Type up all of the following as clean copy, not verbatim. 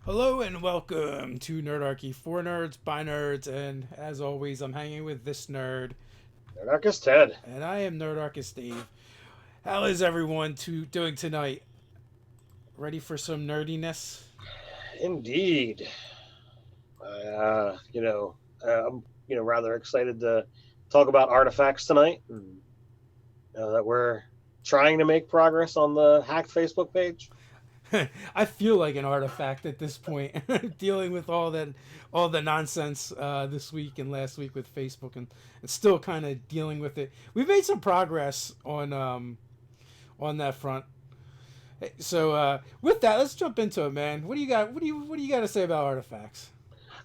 Hello and welcome to Nerdarchy for nerds by nerds, and as always, I'm hanging with this nerd, Anarchist Ted. and I am Nerdarchist Steve. How is everyone doing tonight? Ready for some nerdiness? Indeed. I'm rather excited to talk about artifacts tonight. And, that we're trying to make progress on the hacked Facebook page. I feel like an artifact at this point, dealing with all the nonsense this week and last week with Facebook, and still kind of dealing with it. We've made some progress on that front. So with that, let's jump into it, man. What do you got? What do you got to say about artifacts?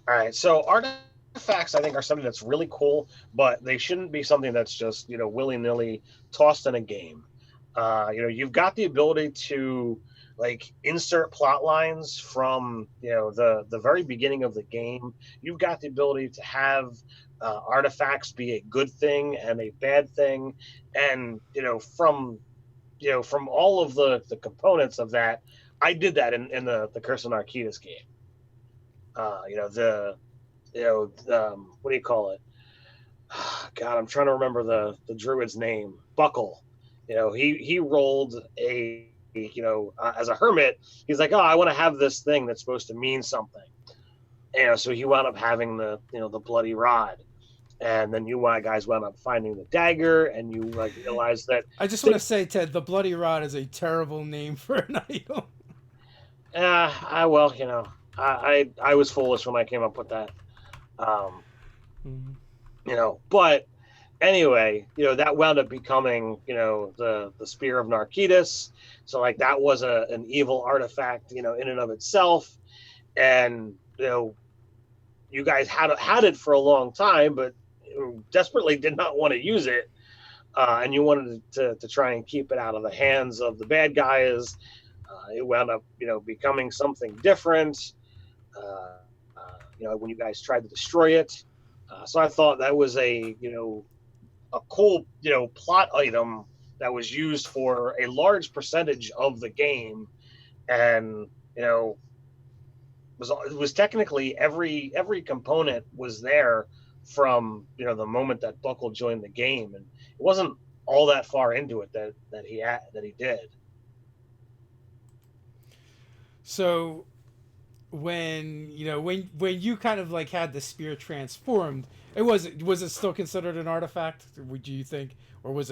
All right, so artifacts I think are something that's really cool, but they shouldn't be something that's just willy nilly tossed in a game. You've got the ability to like insert plot lines from the very beginning of the game. You've got the ability to have artifacts be a good thing and a bad thing, and from all of the components of that, I did that in the Curse of Narcitus game. The what do you call it? God, I'm trying to remember the druid's name. Buckle. He rolled as a hermit. He's like, oh, I want to have this thing that's supposed to mean something. So he wound up having the bloody rod, and then you guys wound up finding the dagger, and you like realized that. I just want to say, Ted, the Bloody Rod is a terrible name for an item. I well, I was foolish when I came up with that. Um, but anyway, that wound up becoming, the spear of Narcitus. So like that was an evil artifact, in and of itself. And you guys had it for a long time, but desperately did not want to use it. And you wanted to try and keep it out of the hands of the bad guys. It wound up, becoming something different. When you guys tried to destroy it. So I thought that was a cool plot item that was used for a large percentage of the game, and it was technically every component was there from the moment that Buckle joined the game, and it wasn't all that far into it that he did. So when you kind of like had the spear transformed, was it still considered an artifact? Would you think, or was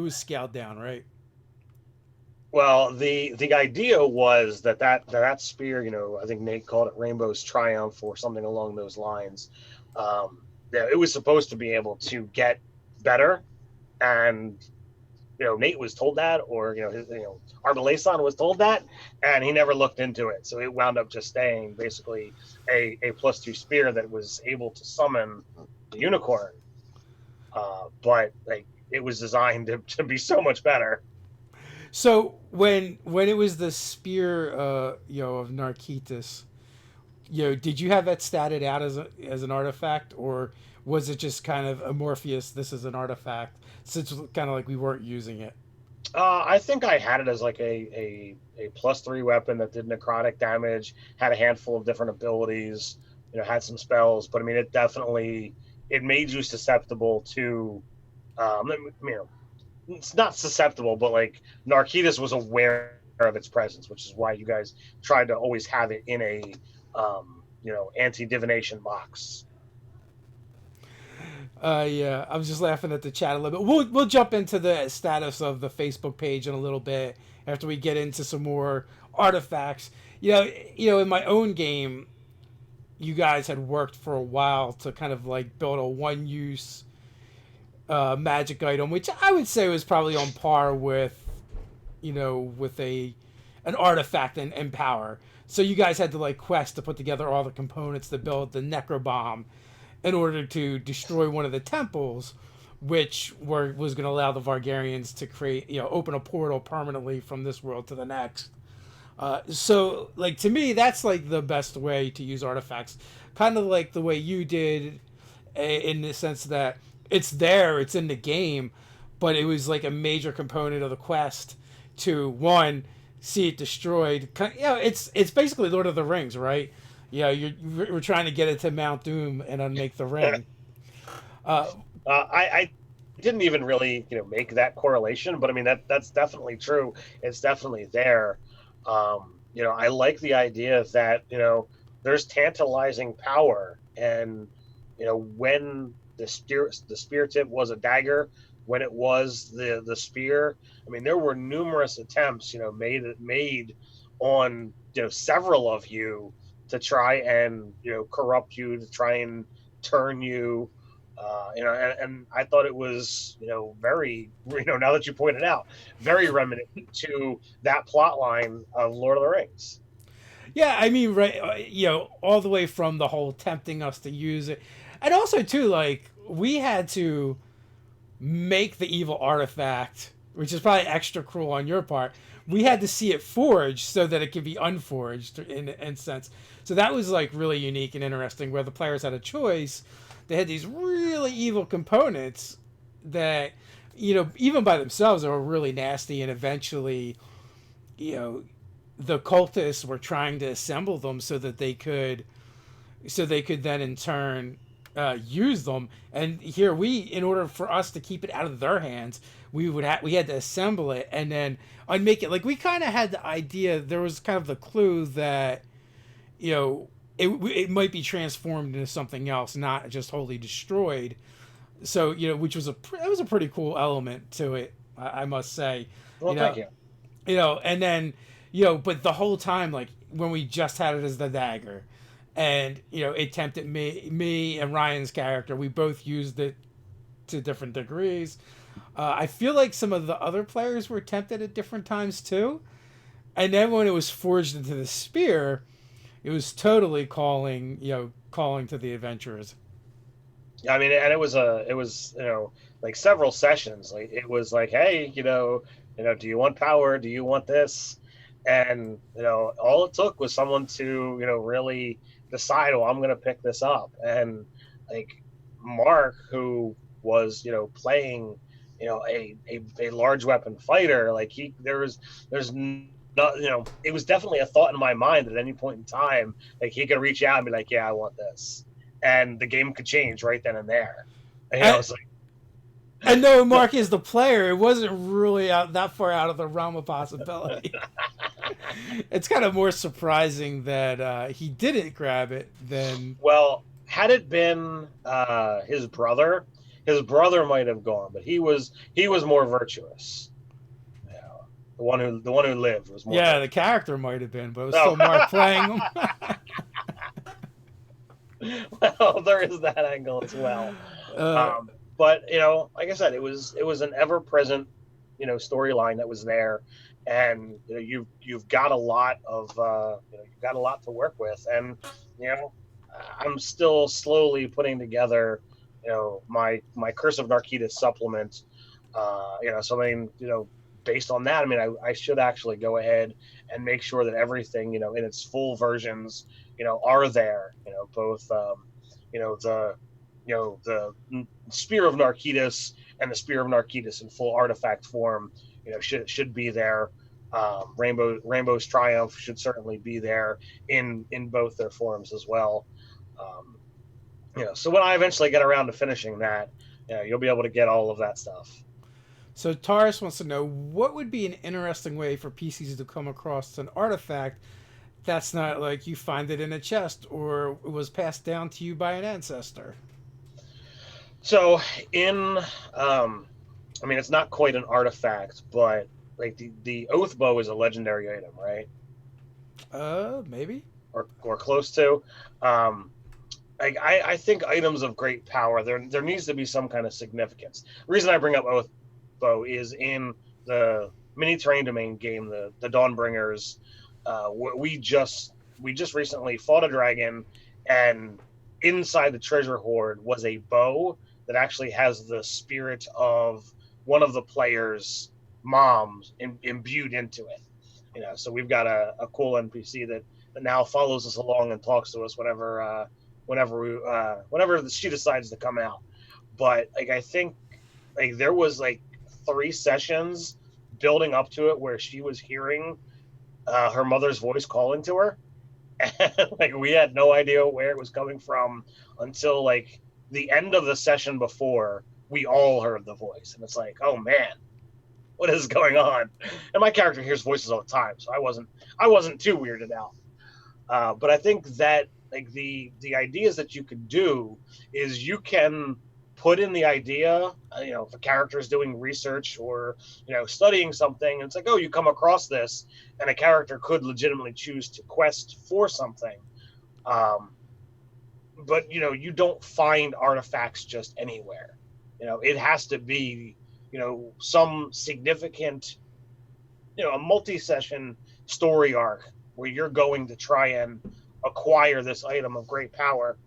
scaled down, right? Well, the idea was that spear, I think Nate called it Rainbow's Triumph or something along those lines. That it was supposed to be able to get better, and Nate was told that, or Arbalason was told that, and he never looked into it. So it wound up just staying basically a +2 spear that was able to summon the unicorn. But like it was designed to be so much better. So when it was the spear, of Narcitus, did you have that statted out as an artifact, or was it just kind of amorphous? This is an artifact, since kind of like we weren't using it. I think I had it as like a +3 weapon that did necrotic damage, had a handful of different abilities, had some spells, but I mean, it made you susceptible to, it's not susceptible, but like Narcitus was aware of its presence, which is why you guys tried to always have it in a, anti divination box. Yeah, I was just laughing at the chat a little bit. We'll jump into the status of the Facebook page in a little bit after we get into some more artifacts. In my own game, you guys had worked for a while to kind of like build a one-use magic item, which I would say was probably on par with, with an artifact and power. So you guys had to like quest to put together all the components to build the Necro Bomb in order to destroy one of the temples, which was going to allow the Vargarians to create, open a portal permanently from this world to the next. So, like, to me, that's like the best way to use artifacts. Kind of like the way you did, in the sense that it's there, it's in the game, but it was like a major component of the quest to one, see it destroyed. It's basically Lord of the Rings, right? We're trying to get it to Mount Doom and unmake the ring. Uh, I didn't even really make that correlation, but I mean that's definitely true. It's definitely there. I like the idea that there's tantalizing power, and when the spear tip was a dagger, when it was the spear. I mean, there were numerous attempts made on several of you to try and corrupt you, to try and turn you. And I thought it was, very, now that you pointed out, very reminiscent to that plot line of Lord of the Rings. yeah, I mean, right, all the way from the whole tempting us to use it, and also too, like we had to make the evil artifact, which is probably extra cruel on your part. We had to see it forged so that it could be unforged in sense. So that was like really unique and interesting, where the players had a choice. They had these really evil components that, even by themselves, are really nasty, and eventually, you know, the cultists were trying to assemble them so they could then in turn use them. And here in order for us to keep it out of their hands, we had to assemble it and then unmake it. Like we kind of had the idea. There was kind of the clue that it might be transformed into something else, not just wholly destroyed. So which was it was a pretty cool element to it, I must say. Well, thank you. And then but the whole time, like when we just had it as the dagger, and it tempted me and Ryan's character. We both used it to different degrees. I feel like some of the other players were tempted at different times too. And then when it was forged into the spear, it was totally calling to the adventurers. I mean, and it was like several sessions. Like it was like, hey, do you want power? Do you want this? And all it took was someone to really decide, well, I'm going to pick this up. And like Mark, who was playing a large weapon fighter, like there's not, it was definitely a thought in my mind at any point in time, like he could reach out and be like, yeah, I want this, and the game could change right then and there. And, it's like, and though Mark is the player, it wasn't really that far out of the realm of possibility. It's kind of more surprising that he didn't grab it than. Well, had it been his brother might have gone, but he was more virtuous. The one who lived was more. Yeah, virtuous. The character might have been, but it was still Mark playing him. Well, there is that angle as well. But like I said, it was an ever present storyline that was there, and you've got a lot of you've got a lot to work with, and I'm still slowly putting together my Curse of Narquitas supplement. So I mean based on that, I mean I should actually go ahead and make sure that everything in its full versions are there. Both the the Spear of Narquitas and the Spear of Narquitas in full artifact form, should be there. Rainbow's Triumph should certainly be there in both their forms as well. So when I eventually get around to finishing that, you'll be able to get all of that stuff. So Taurus wants to know, what would be an interesting way for PCs to come across an artifact that's not like you find it in a chest or it was passed down to you by an ancestor? So I mean, it's not quite an artifact, but like the oath bow is a legendary item, right? Maybe. Or close to. I think items of great power, there needs to be some kind of significance. The reason I bring up oath bow is in the mini terrain domain game, the Dawnbringers. We just recently fought a dragon, and inside the treasure hoard was a bow that actually has the spirit of one of the players' moms imbued into it. So we've got a cool NPC that now follows us along and talks to us whenever she decides to come out. But like I think like there was like 3 sessions building up to it where she was hearing her mother's voice calling to her. And like we had no idea where it was coming from until like the end of the session before we all heard the voice. And it's like, oh man, what is going on? And my character hears voices all the time, so I wasn't too weirded out. But I think that like the ideas that you could do is you can put in the idea, if a character is doing research or studying something, and it's like, oh, you come across this, and a character could legitimately choose to quest for something. But you don't find artifacts just anywhere. It has to be some significant, a multi-session story arc where you're going to try and acquire this item of great power,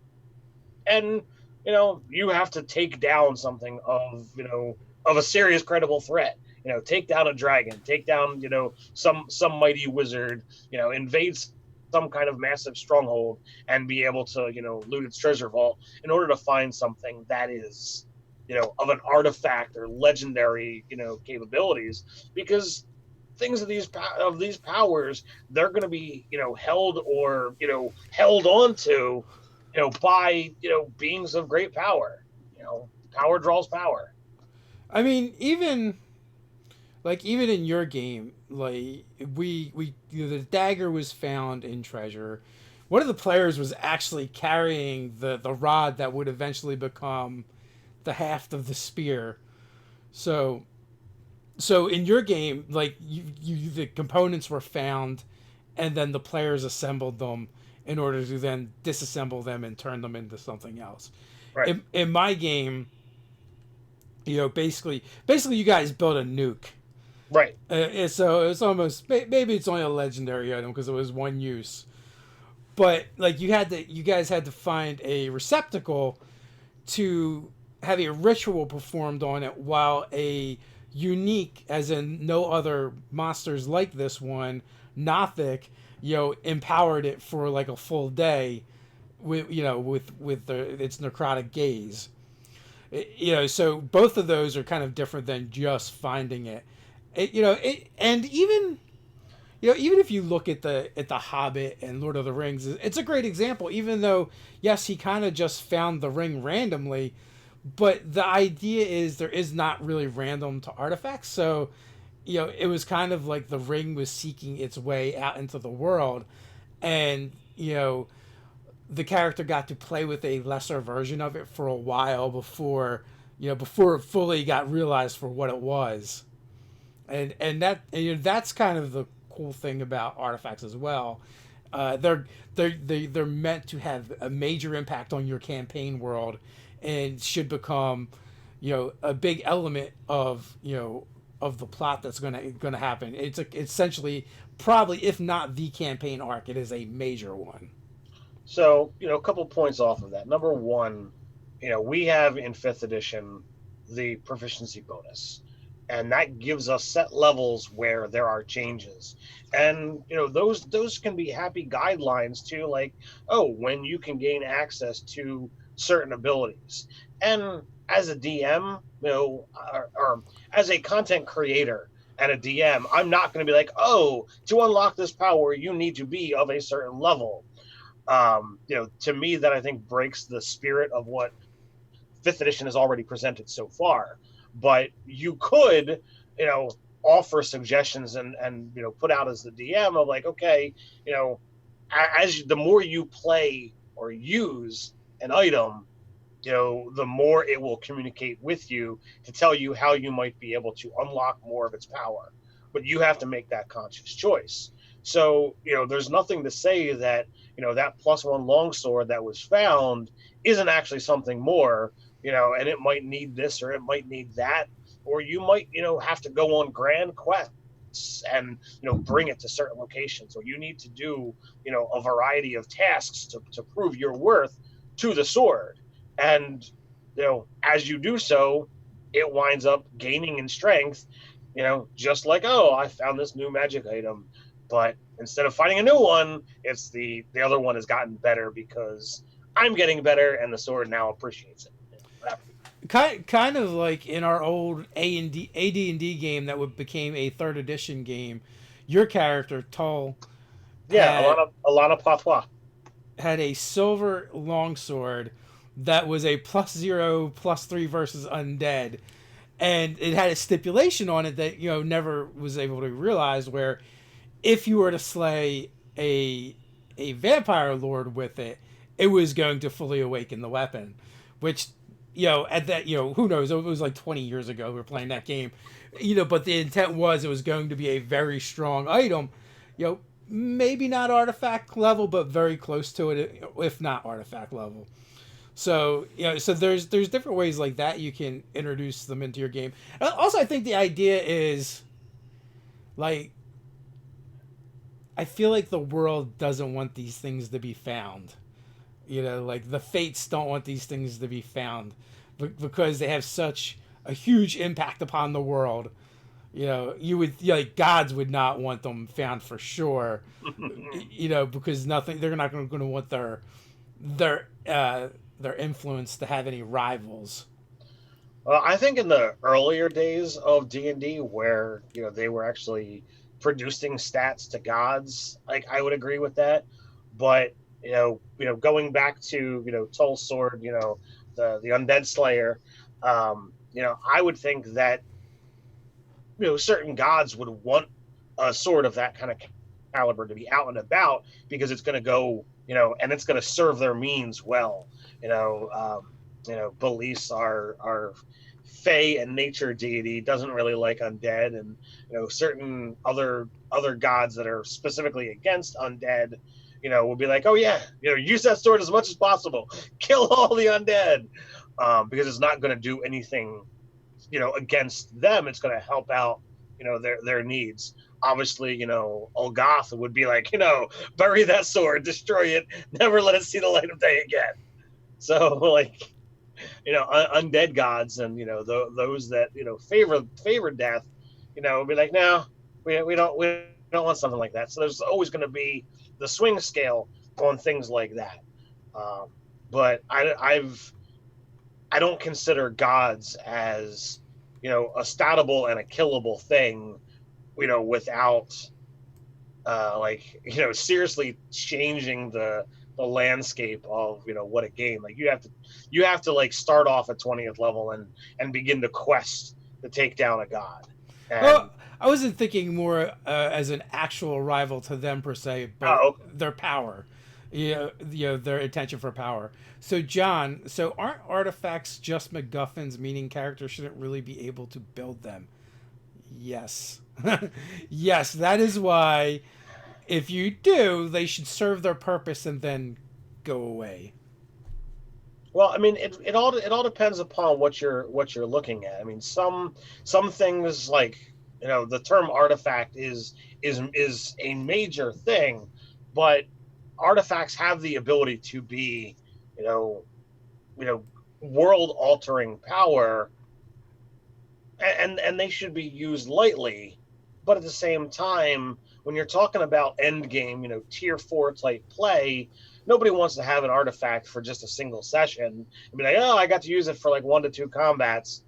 and you have to take down something of a serious credible threat. Take down a dragon, take down some mighty wizard, invade some kind of massive stronghold, and be able to loot its treasure vault in order to find something that is of an artifact or legendary capabilities, because things of these powers, they're going to be held or held on to by beings of great power. Power draws power. I mean, even in your game, like we the dagger was found in treasure. One of the players was actually carrying the rod that would eventually become the haft of the spear. So in your game, like you the components were found, and then the players assembled them in order to then disassemble them and turn them into something else. Right. In my game, basically you guys built a nuke. Right. So it's almost, maybe it's only a legendary item because it was one use, but like you guys had to find a receptacle to have a ritual performed on it, while a unique, as in no other monsters like this one, Nothic, empowered it for like a full day with its necrotic gaze. So both of those are kind of different than just finding it. And even even if you look at the Hobbit and Lord of the Rings, it's a great example. Even though yes, he kind of just found the ring randomly, but the idea is there is not really random to artifacts. So it was kind of like the ring was seeking its way out into the world, and the character got to play with a lesser version of it for a while before before it fully got realized for what it was. And that's kind of the cool thing about artifacts as well. They're meant to have a major impact on your campaign world, and should become a big element of of the plot that's gonna happen. It's essentially, probably, if not the campaign arc, it is a major one. So a couple points off of that. Number one, we have in fifth edition the proficiency bonus, and that gives us set levels where there are changes, and those can be happy guidelines to, like, oh, when you can gain access to certain abilities. And as a DM, or as a content creator and a DM, I'm not going to be like, oh, to unlock this power you need to be of a certain level. To me, that I think breaks the spirit of what fifth edition has already presented so far. But you could, offer suggestions and put out as the DM of like, okay, as the more you play or use an item, the more it will communicate with you to tell you how you might be able to unlock more of its power. But you have to make that conscious choice. So, there's nothing to say that, that +1 longsword that was found isn't actually something more, and it might need this or it might need that, or you might, have to go on grand quests and, bring it to certain locations, or you need to do, a variety of tasks to prove your worth to the sword. And, as you do so, it winds up gaining in strength, just like, oh, I found this new magic item. But instead of finding a new one, it's the other one has gotten better because I'm getting better and the sword now appreciates it. Kind of like in our old AD&D game that became a third edition game. your character Tull Yeah, had Alana Patois. had a silver longsword that was a +0, +3 versus undead, and it had a stipulation on it that never was able to realize, where if you were to slay a vampire lord with it, it was going to fully awaken the weapon, which at that who knows, it was like 20 years ago we were playing that game, but the intent was it was going to be a very strong item, maybe not artifact level, but very close to it, if not artifact level. So so there's different ways like that you can introduce them into your game. Also, I think the idea is like, I feel like the world doesn't want these things to be found. Like the fates don't want these things to be found because they have such a huge impact upon the world. You would like gods would not want them found for sure. Because nothing, they're not going to want their influence to have any rivals. I think in the earlier days of D&D, where they were actually producing stats to gods, like I would agree with that. But going back to Tull's sword, the undead slayer, I would think that certain gods would want a sword of that kind of caliber to be out and about, because it's going to go, and it's going to serve their means well. Beliefs are Fey and nature deity doesn't really like undead, and certain other gods that are specifically against undead, will be like, oh yeah, use that sword as much as possible, kill all the undead, because it's not going to do anything, against them. It's going to help out, their needs. Obviously, Olgoth would be like, bury that sword, destroy it, never let it see the light of day again. So like, undead gods and those that favor death, would be like, no, we don't want something like that. So there's always going to be the swing scale on things like that. But I don't consider gods as a statable and a killable thing, without seriously changing the landscape of what a game. Like you have to like start off at 20th level and begin to quest to take down a god. And Well, I wasn't thinking more as an actual rival to them per se, but oh, their power. Their intention for power. So, John, aren't artifacts just MacGuffins, meaning characters shouldn't really be able to build them? Yes. Yes, that is why, if you do, they should serve their purpose and then go away. well, I mean, it all depends upon what you're looking at. I mean, some things like the term artifact is a major thing, but artifacts have the ability to be you know world altering power, and they should be used lightly. But at the same time, when you're talking about end game, tier 4 type play, nobody wants to have an artifact for just a single session and be like, oh, I got to use it for like 1 to 2 combats.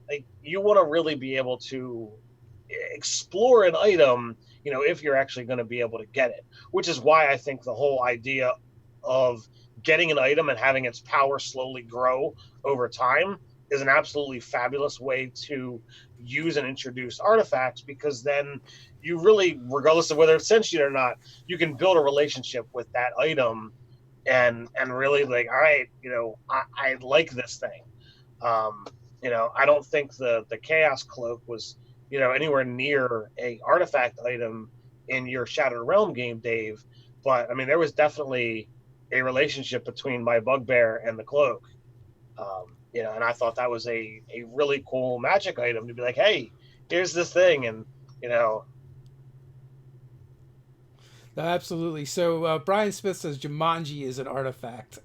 Like, you want to really be able to explore an item, if you're actually going to be able to get it. Which is why I think the whole idea of getting an item and having its power slowly grow over time is an absolutely fabulous way to use and introduce artifacts, because then you really, regardless of whether it's sentient or not, you can build a relationship with that item and really like, all right, I like this thing. I don't think the Chaos Cloak was anywhere near a artifact item in your Shattered Realm game, Dave. But I mean, there was definitely a relationship between my bugbear and the cloak. And I thought that was a really cool magic item to be like, hey, here's this thing, and you know, Absolutely. So, Brian Smith says Jumanji is an artifact,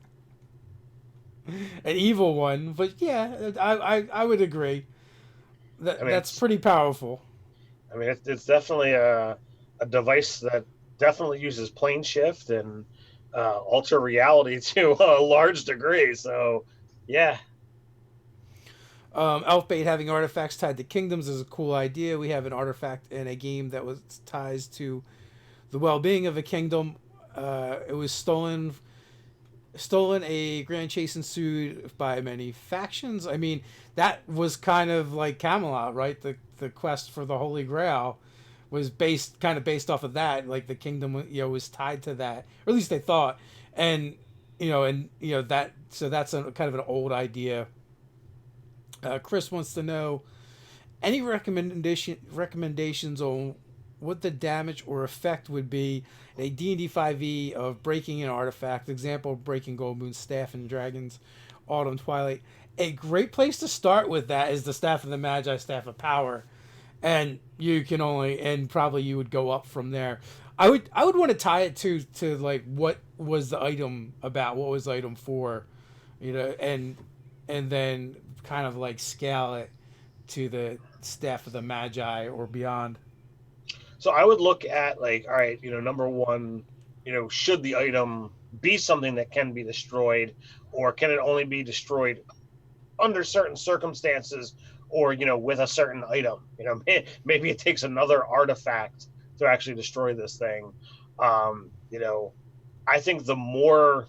an evil one, but yeah, I would agree. I mean, That's pretty powerful. it's definitely a device that definitely uses plane shift and alter reality to a large degree. So, yeah, Elfbait having artifacts tied to kingdoms is a cool idea. We have an artifact in a game that was ties to the well-being of a kingdom. It was stolen. A grand chase ensued by many factions. I mean, that was kind of like Camelot, right? The quest for the Holy Grail was kind of based off of that. Like the kingdom, was tied to that, or at least they thought. And that. So that's kind of an old idea. Chris wants to know any recommendations on what the damage or effect would be in a D&D 5e of breaking an artifact. Example, breaking Gold Moon Staff in Dragons Autumn Twilight. A great place to start with that is the Staff of the Magi, Staff of Power, and probably you would go up from there. I would want to tie it to like what was the item about, what was the item for, and then kind of like scale it to the Staff of the Magi or beyond. So I would look at like, all right, number one, should the item be something that can be destroyed, or can it only be destroyed under certain circumstances, or with a certain item? Maybe it takes another artifact to actually destroy this thing. I think the more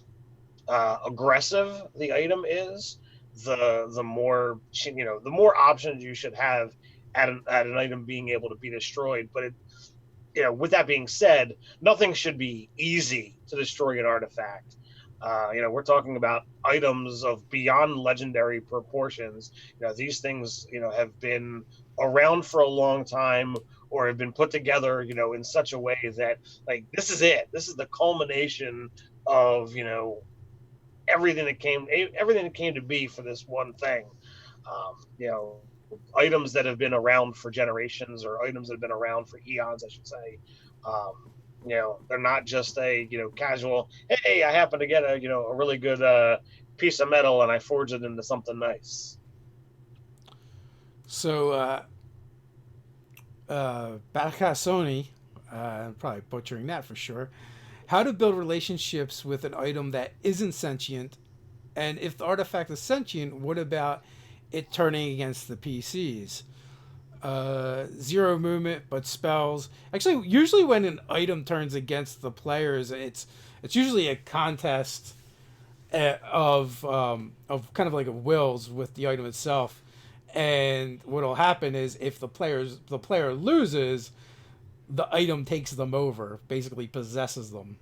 aggressive the item is, the more the more options you should have at an item being able to be destroyed. But with that being said, nothing should be easy to destroy an artifact. We're talking about items of beyond legendary proportions. These things have been around for a long time, or have been put together in such a way that, like, this is it. This is the culmination of everything that came to be for this one thing. Items that have been around for generations, or items that have been around for eons, I should say. They're not just a casual, hey, I happen to get a really good piece of metal and I forge it into something nice. So Bakasoni, I'm probably butchering that for sure. How to build relationships with an item that isn't sentient, and if the artifact is sentient, what about it turning against the PCs? Zero movement, but spells. Actually, usually when an item turns against the players, it's usually a contest of kind of like a wills with the item itself. And what'll happen is if the player loses, the item takes them over, basically possesses them.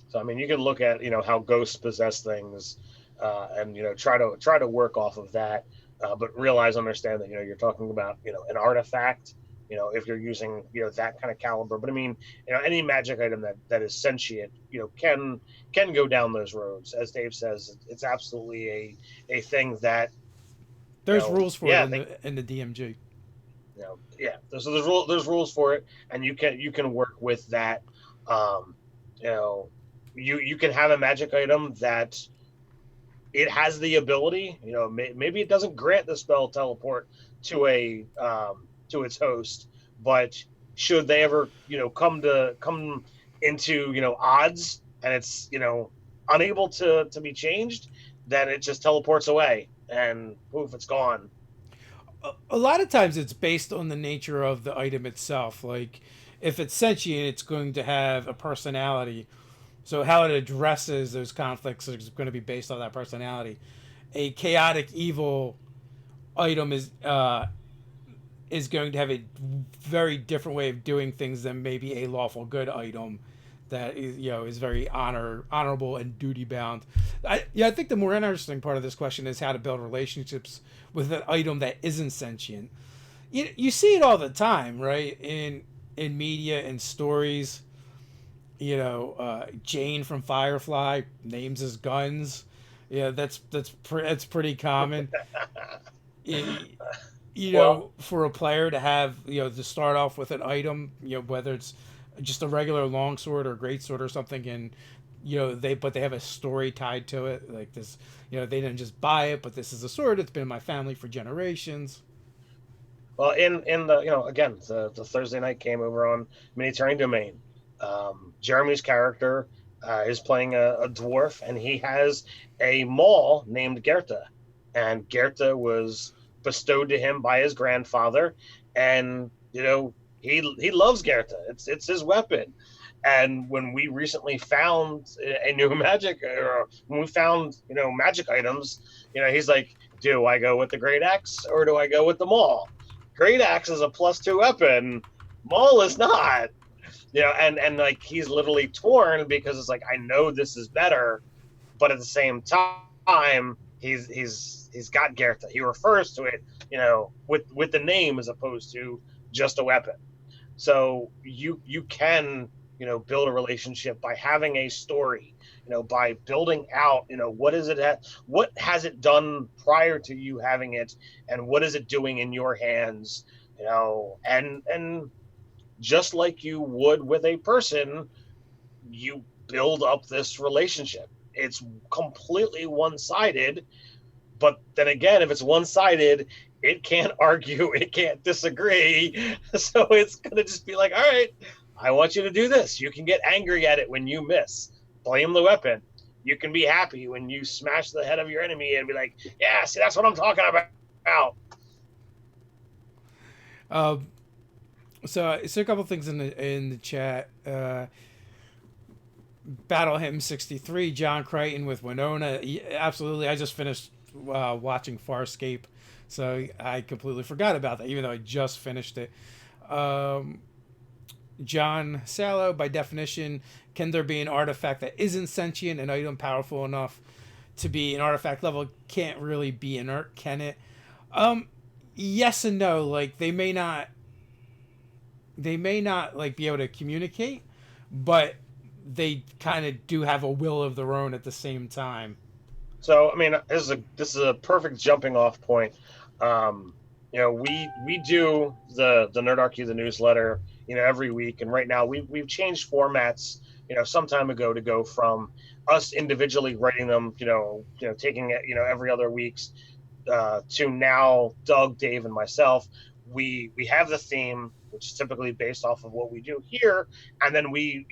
So I mean, you can look at how ghosts possess things, and try to work off of that, but understand that you're talking about an artifact. If you're using that kind of caliber, but I mean any magic item that is sentient can go down those roads. As Dave says, it's absolutely a thing that there's rules for it in the DMG. There's rules for it, and you can work with that. You can have a magic item that it has the ability. Maybe it doesn't grant the spell teleport to to its host, but should they ever come into odds and it's unable to be changed, then it just teleports away and poof, it's gone. A lot of times it's based on the nature of the item itself. Like if it's sentient, it's going to have a personality. So how it addresses those conflicts is going to be based on that personality. A chaotic evil item is going to have a very different way of doing things than maybe a lawful good item that is very honorable and duty bound. I think the more interesting part of this question is how to build relationships with an item that isn't sentient. You see it all the time, right? In media and stories. Jane from Firefly names his guns. That's pretty common. For a player to have to start off with an item, whether it's just a regular longsword or greatsword or something, and they have a story tied to it, like this. They didn't just buy it, but this is a sword that's been in my family for generations. Well, in the again, the Thursday night game over on Mini Terrain Domain, Jeremy's character is playing a dwarf, and he has a Maul named Gerta, and Gerta was bestowed to him by his grandfather, and he loves Gertha. It's his weapon. And when we recently found a new magic, or when we found magic items, he's like, do I go with the great axe or do I go with the maul? Great axe is a +2 weapon. Maul is not. And like he's literally torn because it's like, I know this is better, but at the same time, he's got Gertha. He refers to it, with the name as opposed to just a weapon. So you can build a relationship by having a story, by building out, what has it done prior to you having it, and what is it doing in your hands, and just like you would with a person, you build up this relationship. It's completely one-sided, but then again, if it's one-sided, it can't argue, it can't disagree. So it's going to just be like, all right, I want you to do this. You can get angry at it when you miss. Blame the weapon. You can be happy when you smash the head of your enemy and be like, yeah, see, that's what I'm talking about. So a couple things in the chat. Battle Hymn 63, John Crichton with Winona. Absolutely, I just finished watching Farscape, so I completely forgot about that, even though I just finished it. John Sallow, by definition, can there be an artifact that isn't sentient, an item powerful enough to be an artifact level? Can't really be inert, can it? Yes and no. Like they may not like be able to communicate, but they kind of do have a will of their own at the same time. So I mean, this is a perfect jumping off point. We do the Nerdarchy, the newsletter, every week, and right now we've changed formats, some time ago, to go from us individually writing them, taking it, every other week's, to now Doug, Dave, and myself. We have the theme, which is typically based off of what we do here, and then we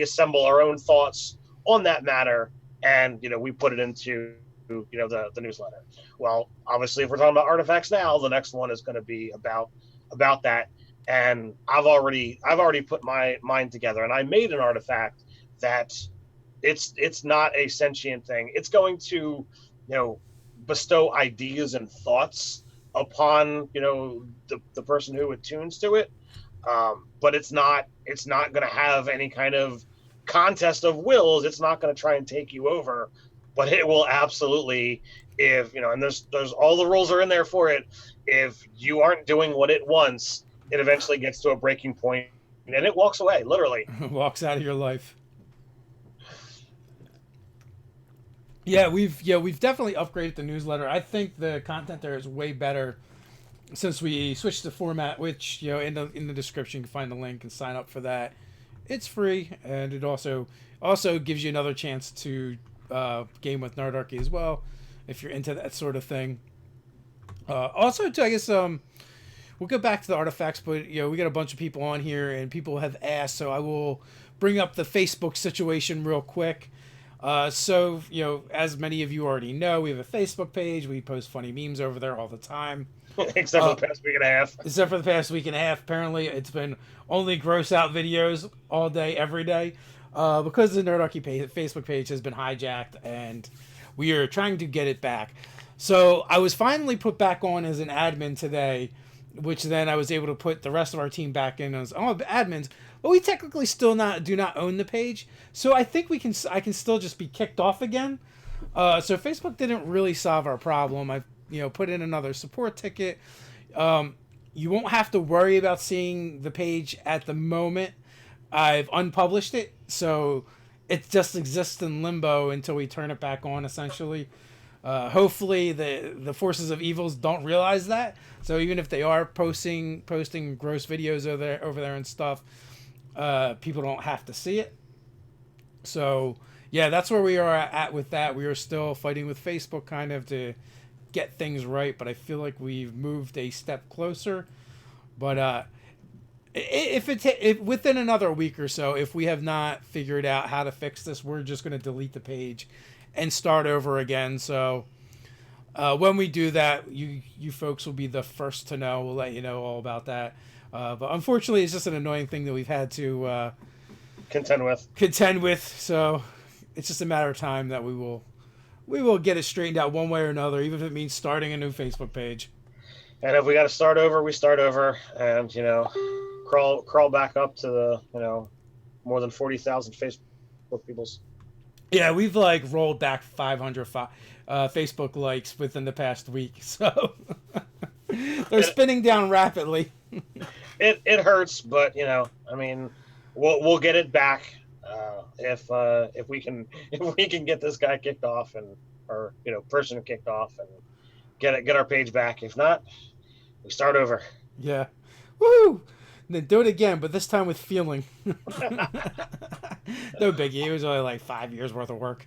assemble our own thoughts on that matter, and we put it into the newsletter. Well, obviously, if we're talking about artifacts now, the next one is going to be about that. And I've already put my mind together, and I made an artifact that it's not a sentient thing. It's going to bestow ideas and thoughts upon the person who attunes to it, but it's not going to have any kind of contest of wills. It's not going to try and take you over, but it will absolutely, if and there's all the rules are in there for it. If you aren't doing what it wants, it eventually gets to a breaking point and it walks away, literally. Walks out of your life. Yeah, we've definitely upgraded the newsletter. I think the content there is way better since we switched the format, which in the description you can find the link and sign up for that. It's free, and it also gives you another chance to game with Nerdarchy as well, if you're into that sort of thing. Also, too, I guess we'll go back to the artifacts, but we got a bunch of people on here, and people have asked, so I will bring up the Facebook situation real quick. So as many of you already know, we have a Facebook page. We post funny memes over there all the time. Except for the past week and a half. Except for the past week and a half. Apparently, it's been only gross out videos all day, every day, because the Nerdarchy Facebook page has been hijacked, and we are trying to get it back. So I was finally put back on as an admin today, which then I was able to put the rest of our team back in as admins. But we technically still do not own the page, so I think I can still just be kicked off again. So Facebook didn't really solve our problem. I've put in another support ticket. You won't have to worry about seeing the page at the moment. I've unpublished it, so it just exists in limbo until we turn it back on, essentially. Hopefully the forces of evils don't realize that. So even if they are posting gross videos over there and stuff, people don't have to see it. So yeah, that's where we are at with that. We are still fighting with Facebook kind of to get things right, but I feel like we've moved a step closer. But if within another week or so, if we have not figured out how to fix this, we're just going to delete the page and start over again. So When we do that, you folks will be the first to know. We'll let you know all about that. But unfortunately, it's just an annoying thing that we've had to contend with. So it's just a matter of time that we will get it straightened out one way or another, even if it means starting a new Facebook page. And if we got to start over, we start over, and crawl back up to the more than 40,000 Facebook peoples. Yeah, we've like rolled back 500 Facebook likes within the past week, so they're spinning down rapidly. It hurts, but I mean, we'll get it back if we can get this guy kicked off or person kicked off and get our page back. If not, we start over. Yeah, woo! And then do it again, but this time with feeling. No biggie. It was only like 5 years worth of work.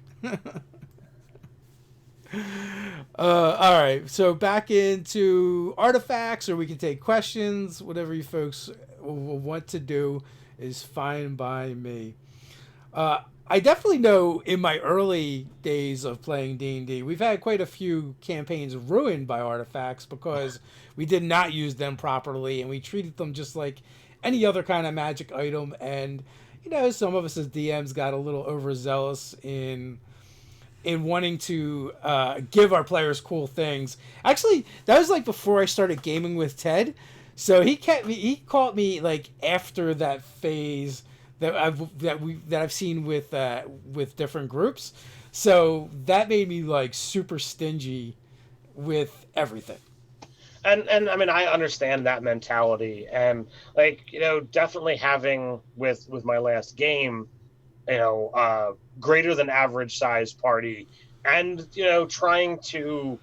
All right, so back into artifacts, or we can take questions. Whatever you folks will want to do is fine by me. I definitely know in my early days of playing D&D, we've had quite a few campaigns ruined by artifacts because we did not use them properly, and we treated them just like any other kind of magic item. And some of us as DMs got a little overzealous in wanting to give our players cool things. Actually, that was like before I started gaming with Ted, so he caught me like after that phase that I've seen with different groups. So that made me like super stingy with everything. And I mean, I understand that mentality, and definitely having with my last game, greater than average size party, and trying to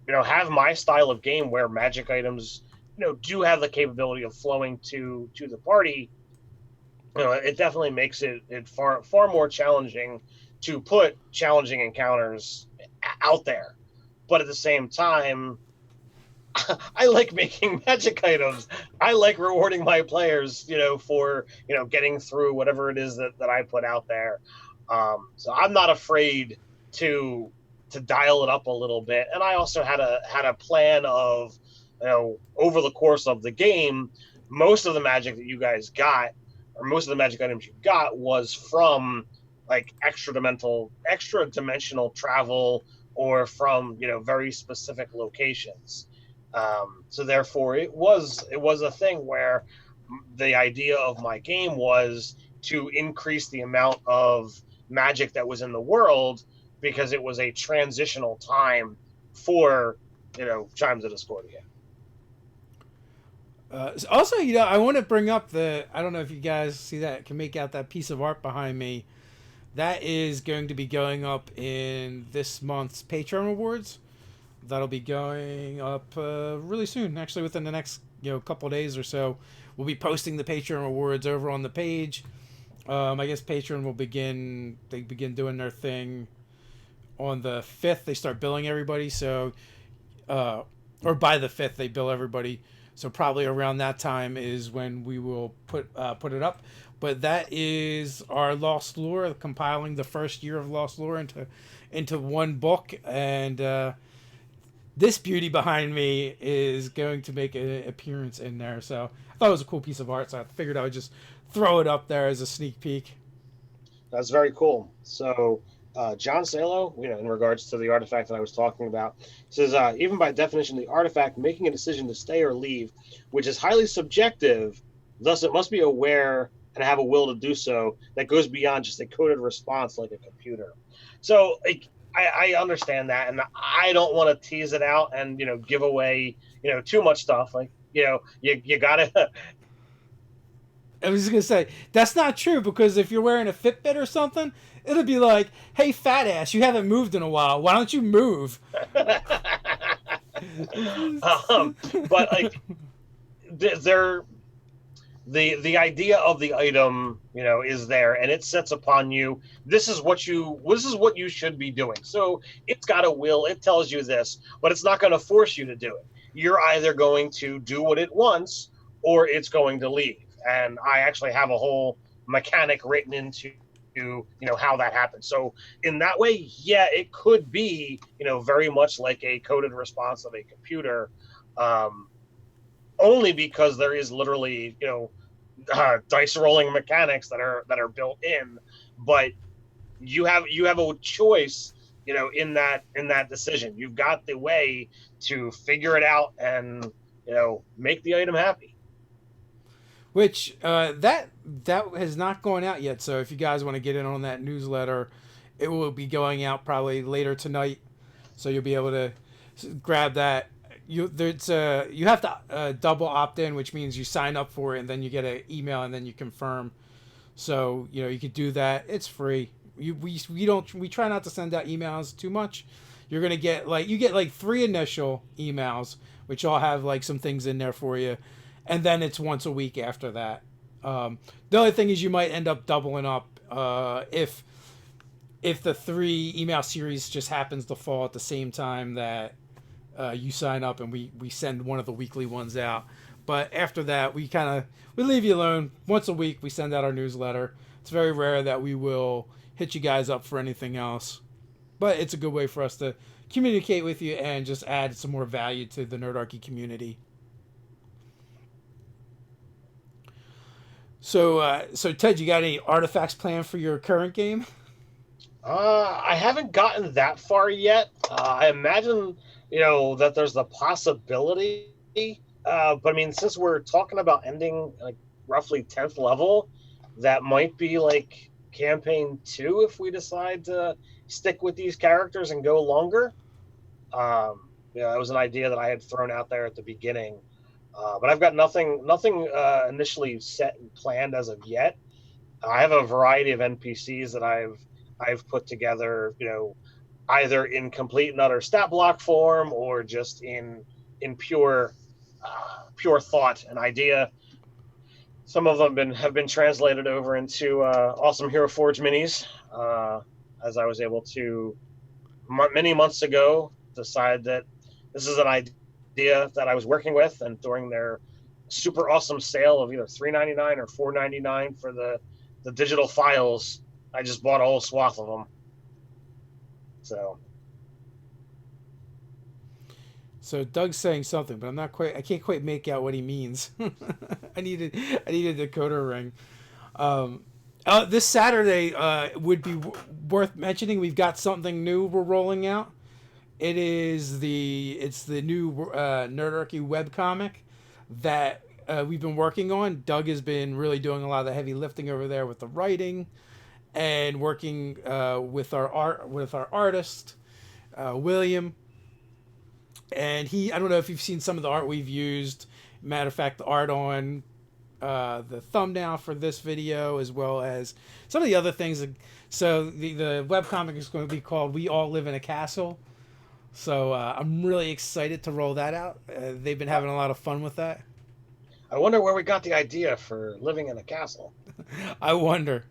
have my style of game where magic items do have the capability of flowing to the party. It definitely makes it far more challenging to put challenging encounters out there. But at the same time, I like making magic items. I like rewarding my players, for getting through whatever it is that I put out there. So I'm not afraid to dial it up a little bit. And I also had a plan of, over the course of the game, most of the magic that you guys got, or most of the magic items you got, was from like extra dimensional travel, or from very specific locations. So therefore, it was a thing where the idea of my game was to increase the amount of magic that was in the world, because it was a transitional time for Chimes of Discordia. Also, I want to bring up I don't know if you guys see that, can make out that piece of art behind me. That is going to be going up in this month's Patreon rewards. That'll be going up really soon, actually within the next couple of days or so. We'll be posting the Patreon rewards over on the page. I guess Patreon will begin doing their thing on the 5th. They start billing everybody, so or by the 5th they bill everybody. So probably around that time is when we will put it up. But that is our Lost Lore, compiling the first year of Lost Lore into one book. And this beauty behind me is going to make an appearance in there. So I thought it was a cool piece of art, so I figured I would just throw it up there as a sneak peek. That's very cool. So John Salo, in regards to the artifact that I was talking about, says, even by definition, the artifact making a decision to stay or leave, which is highly subjective, thus it must be aware and have a will to do so that goes beyond just a coded response like a computer. So I understand that, and I don't want to tease it out and give away too much stuff. Like you gotta. I was just gonna say that's not true, because if you're wearing a Fitbit or something, it'll be like, "Hey, fat ass, you haven't moved in a while. Why don't you move?" But like, the idea of the item, is there, and it sets upon you. This is what you should be doing. So it's got a will. It tells you this, but it's not going to force you to do it. You're either going to do what it wants, or it's going to leave. And I actually have a whole mechanic written into how that happens. So in that way, yeah, it could be very much like a coded response of a computer, um, only because there is literally dice rolling mechanics that are built in, but you have a choice in that decision. You've got the way to figure it out and make the item happy. Which that has not gone out yet. So if you guys want to get in on that newsletter, it will be going out probably later tonight. So you'll be able to grab that. You have to double opt in, which means you sign up for it and then you get an email and then you confirm. So you could do that. It's free. We try not to send out emails too much. You're gonna get like 3 initial emails, which all have like some things in there for you, and then it's once a week after that. The only thing is you might end up doubling up if the 3 email series just happens to fall at the same time that you sign up, and we send one of the weekly ones out. But after that, we leave you alone. Once a week, we send out our newsletter. It's very rare that we will hit you guys up for anything else, but it's a good way for us to communicate with you and just add some more value to the Nerdarchy community. So Ted, you got any artifacts planned for your current game? I haven't gotten that far yet. I imagine that there's the possibility, but I mean, since we're talking about ending like roughly 10th level, that might be like campaign 2 if we decide to stick with these characters and go longer. That was an idea that I had thrown out there at the beginning, but I've got nothing initially set and planned as of yet. I have a variety of NPCs that I've put together, either in complete and utter stat block form or just in pure thought and idea. Some of them have been translated over into awesome Hero Forge minis, as I was able to many months ago decide that this is an idea that I was working with, and during their super awesome sale of either $3.99 or $4.99 for the digital files, I just bought a whole swath of them. So Doug's saying something, but I can't quite make out what he means. I needed a decoder ring. This Saturday would be worth mentioning. We've got something new we're rolling out. It's the new Nerdarchy webcomic that we've been working on. Doug has been really doing a lot of the heavy lifting over there with the writing and working with our artist William. And I don't know if you've seen some of the art we've used. Matter of fact, the art on the thumbnail for this video, as well as some of the other things. So the webcomic is going to be called "We All Live in a Castle." So I'm really excited to roll that out. They've been having a lot of fun with that. I wonder where we got the idea for living in a castle. I wonder.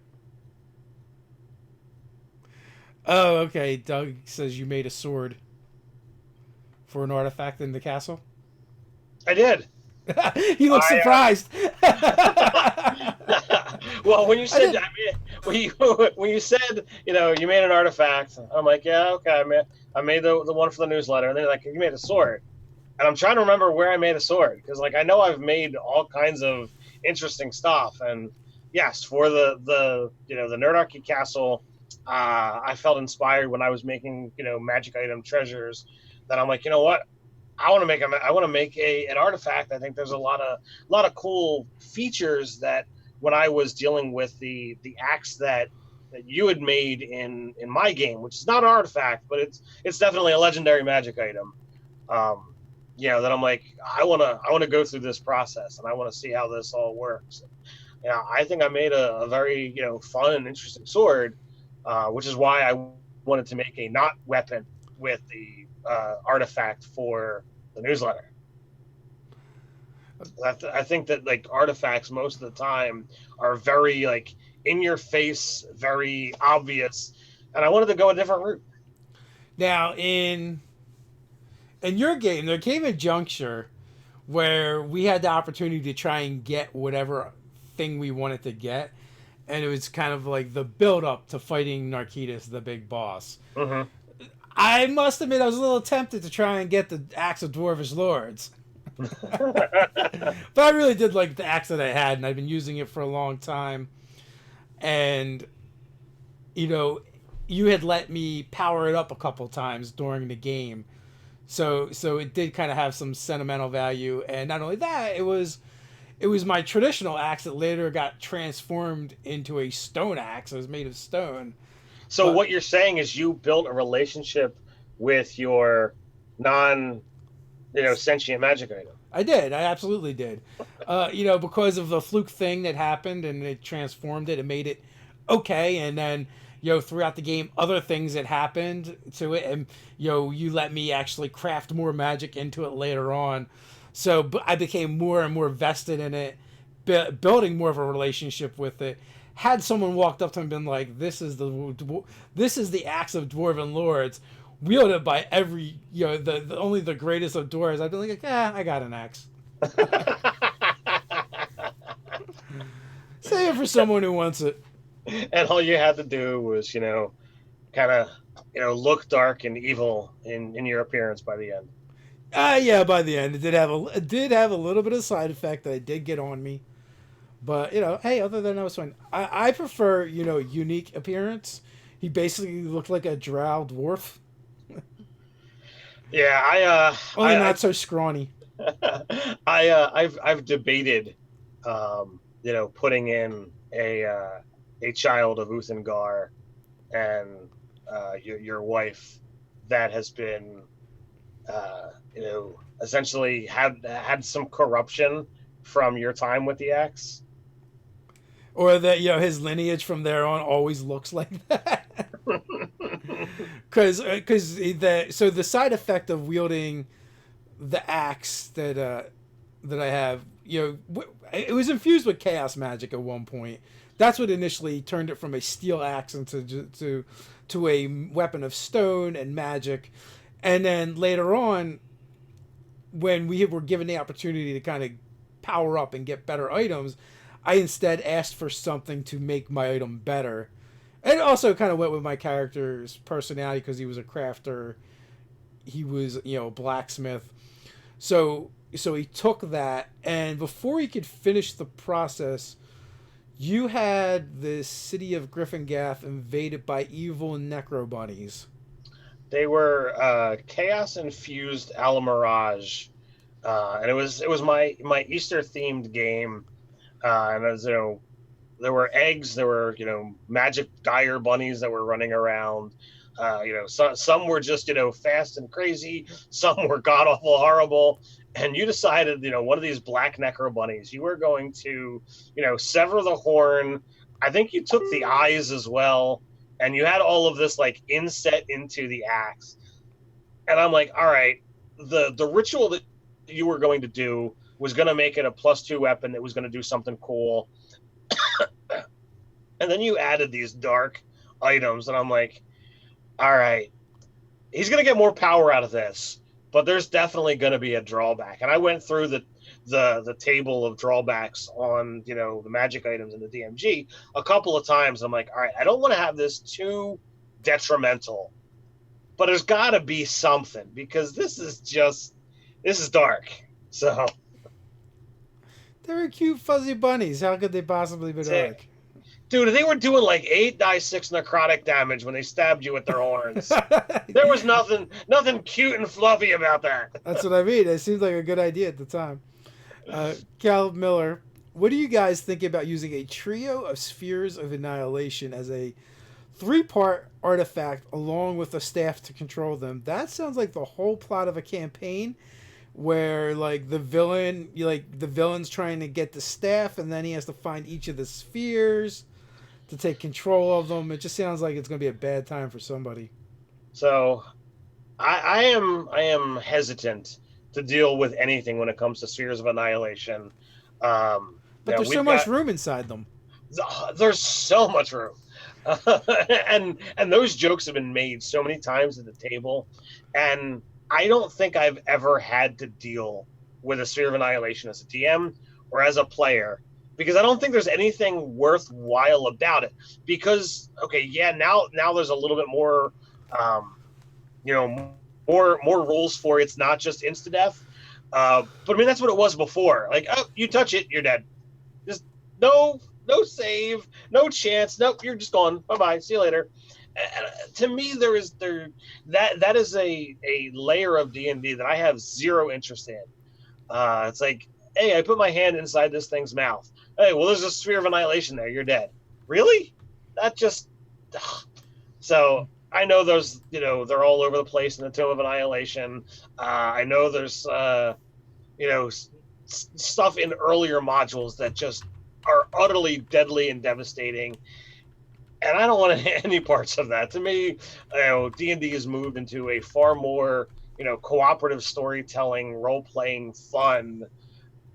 Oh, okay. Doug says you made a sword for an artifact in the castle. I did. He looks surprised. Well, when you said when you said you made an artifact, I'm like, yeah, okay. I made the one for the newsletter, and they're like, you made a sword, and I'm trying to remember where I made a sword, because like I know I've made all kinds of interesting stuff, and yes, for the Nerdarchy Castle, I felt inspired when I was making magic item treasures. That I'm like, you know what? I want to make an artifact. I think there's a lot of cool features that when I was dealing with the axe that you had made in my game, which is not an artifact, but it's definitely a legendary magic item. That I'm like, I want to go through this process, and I want to see how this all works. I think I made a very fun and interesting sword, which is why I wanted to make a not weapon with the artifact for the newsletter. I think that like artifacts most of the time are very like in your face, very obvious, and I wanted to go a different route. Now in your game, there came a juncture where we had the opportunity to try and get whatever thing we wanted to get, and it was kind of like the build up to fighting Narcitus, the big boss. Mm-hmm. I must admit, I was a little tempted to try and get the Axe of Dwarvish Lords. But I really did like the axe that I had, and I've been using it for a long time. And, you know, you had let me power it up a couple times during the game. So it did kind of have some sentimental value. And not only that, it was my traditional axe that later got transformed into a stone axe. It was made of stone. So what you're saying is you built a relationship with your sentient magic item. I did. I absolutely did. Because of the fluke thing that happened and it transformed it and made it okay. And then, throughout the game, other things that happened to it. And, you let me actually craft more magic into it later on. So I became more and more vested in it, building more of a relationship with it. Had someone walked up to me and been like, this is the Axe of Dwarven Lords, wielded by every, the only the greatest of dwarves, I'd be like, I got an axe. Save it for someone who wants it. And all you had to do was, kind of, look dark and evil in your appearance by the end. Yeah, by the end, it did have a little bit of side effect that it did get on me. But, hey, other than that, was fine. I prefer, unique appearance. He basically looked like a drow dwarf. Yeah, only not so scrawny. I've debated, putting in a child of Uthengar and your wife that has been, essentially had some corruption from your time with the axe. Or that, his lineage from there on always looks like that. Because the side effect of wielding the axe that I have, it was infused with chaos magic at one point. That's what initially turned it from a steel axe into a weapon of stone and magic. And then later on, when we were given the opportunity to kind of power up and get better items, I instead asked for something to make my item better. And it also kind of went with my character's personality because he was a crafter. He was, a blacksmith. So he took that, and before he could finish the process, you had the city of Gryffindor invaded by evil necro bunnies. They were chaos-infused Alamirage, and it was my Easter-themed game. And as there were eggs, there were magic dire bunnies that were running around. Some were just fast and crazy, some were god awful horrible. And you decided, one of these black necro bunnies, you were going to, sever the horn. I think you took the eyes as well, and you had all of this like inset into the axe. And I'm like, all right, the ritual that you were going to do was going to make it a +2 weapon that was going to do something cool. And then you added these dark items, and I'm like, all right, he's going to get more power out of this, but there's definitely going to be a drawback. And I went through the table of drawbacks on, the magic items in the DMG a couple of times. I'm like, all right, I don't want to have this too detrimental, but there's got to be something, because this is dark. So they were cute fuzzy bunnies. How could they possibly be dark? Dude, they were doing like 8d6 necrotic damage when they stabbed you with their horns. There was nothing cute and fluffy about that. That's what I mean. It seemed like a good idea at the time. Cal Miller, what do you guys think about using a trio of Spheres of Annihilation as a 3-part artifact along with a staff to control them? That sounds like the whole plot of a campaign, where the villain's trying to get the staff, and then he has to find each of the spheres to take control of them. It just sounds like it's going to be a bad time for somebody. So I am hesitant to deal with anything when it comes to Spheres of Annihilation. But there's so much room inside them. There's so much room. and those jokes have been made so many times at the table, and I don't think I've ever had to deal with a Sphere of Annihilation as a DM or as a player, because I don't think there's anything worthwhile about it. Because okay, yeah, now there's a little bit more, you know, more rules for it. It's not just insta death. But I mean that's what it was before. Like, oh, you touch it, you're dead. Just no save, no chance. Nope, you're just gone. Bye bye. See you later. And to me, that is a layer of D&D that I have zero interest in. It's like, hey, I put my hand inside this thing's mouth. Hey, well, there's a sphere of annihilation there. You're dead. Really? That just ugh. So I know there's, they're all over the place in the Tomb of Annihilation. I know there's you know stuff in earlier modules that just are utterly deadly and devastating, and I don't want any parts of that. To me, D&D has moved into a far more cooperative storytelling, role playing fun.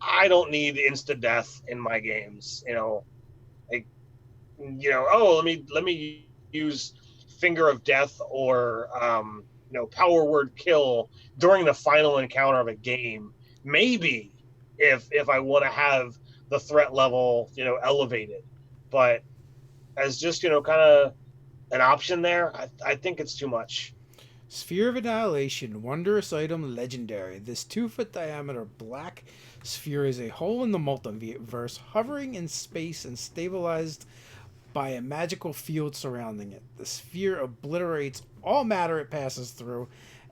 I don't need insta death in my games. Like, oh, let me use finger of death or power word kill during the final encounter of a game. Maybe if I want to have the threat level elevated, but as just kind of an option there, I think it's too much. Sphere of Annihilation, wondrous item, legendary. This 2-foot diameter black sphere is a hole in the multiverse, hovering in space and stabilized by a magical field surrounding it. The sphere obliterates all matter it passes through,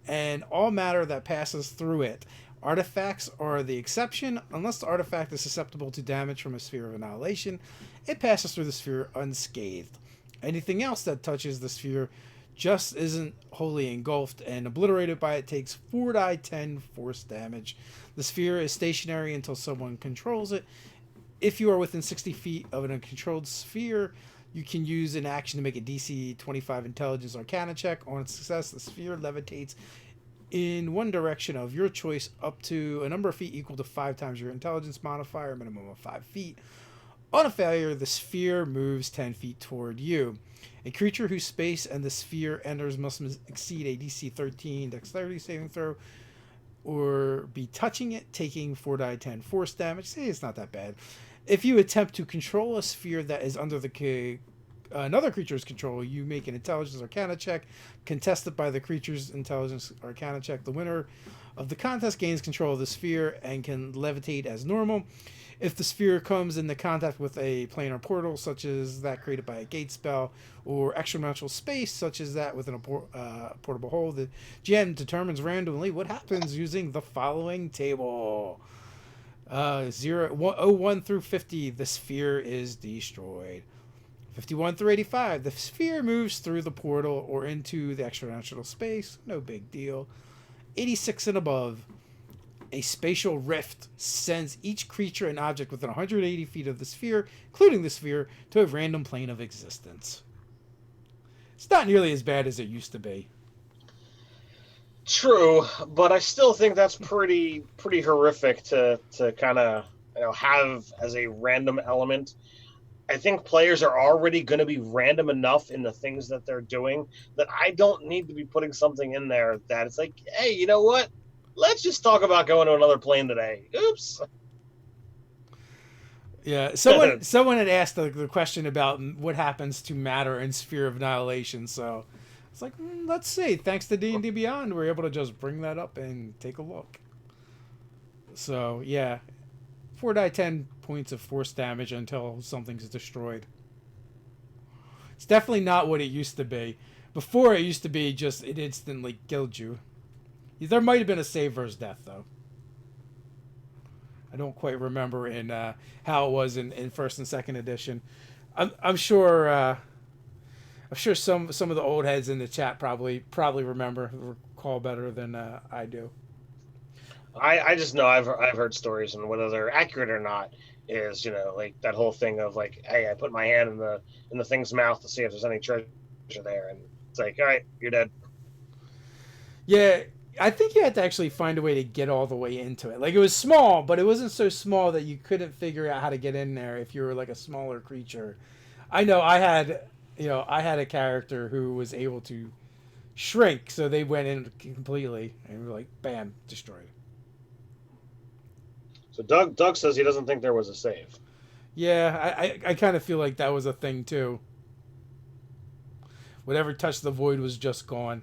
and all matter that passes through it. Artifacts are the exception. Unless the artifact is susceptible to damage from a sphere of annihilation, it passes through the sphere unscathed. Anything else that touches the sphere just isn't wholly engulfed and obliterated by it takes 4d10 force damage. The sphere is stationary until someone controls it. If you are within 60 feet of an uncontrolled sphere, you can use an action to make a DC 25 Intelligence Arcana check. On success, the sphere levitates in one direction of your choice up to a number of feet equal to 5 times your intelligence modifier, a minimum of 5 feet. On a failure, the sphere moves 10 feet toward you. A creature whose space and the sphere enters must exceed a DC 13 dexterity saving throw or be touching it, taking 4d10 force damage. See, it's not that bad. If you attempt to control a sphere that is under another creature's control, you make an Intelligence Arcana check, contested by the creature's Intelligence Arcana check. The winner of the contest gains control of the sphere and can levitate as normal. If the sphere comes into contact with a planar portal, such as that created by a gate spell, or extra-dimensional space, such as that within a portable hole, the GM determines randomly what happens using the following table. 01 through 50, the sphere is destroyed. 51 through 85, the sphere moves through the portal or into the extra-dimensional space. No big deal. 86 and above, a spatial rift sends each creature and object within 180 feet of the sphere, including the sphere, to a random plane of existence. It's not nearly as bad as it used to be. True, but I still think that's pretty horrific to kind of have as a random element. I think players are already going to be random enough in the things that they're doing that I don't need to be putting something in there that it's like, hey, you know what? Let's just talk about going to another plane today. Oops. Yeah, someone had asked the question about what happens to matter in Sphere of Annihilation, so it's like, let's see. Thanks to D&D Beyond, we're able to just bring that up and take a look. So, yeah, 4d10 points of force damage until something's destroyed. It's definitely not what it used to be. Before, it used to be just it instantly killed you. There might have been a save versus death, though. I don't quite remember in how it was in first and second edition. I'm sure. I'm sure some of the old heads in the chat probably recall better than I do. I just know I've heard stories, and whether they're accurate or not is like that whole thing of like, hey, I put my hand in the thing's mouth to see if there's any treasure there, and it's like, all right, you're dead. Yeah. I think you had to actually find a way to get all the way into it. Like, it was small, but it wasn't so small that you couldn't figure out how to get in there if you were like a smaller creature. I know I had a character who was able to shrink, so they went in completely and were like, bam, destroyed. So Doug says he doesn't think there was a save. Yeah, I kind of feel like that was a thing too. Whatever touched the void was just gone.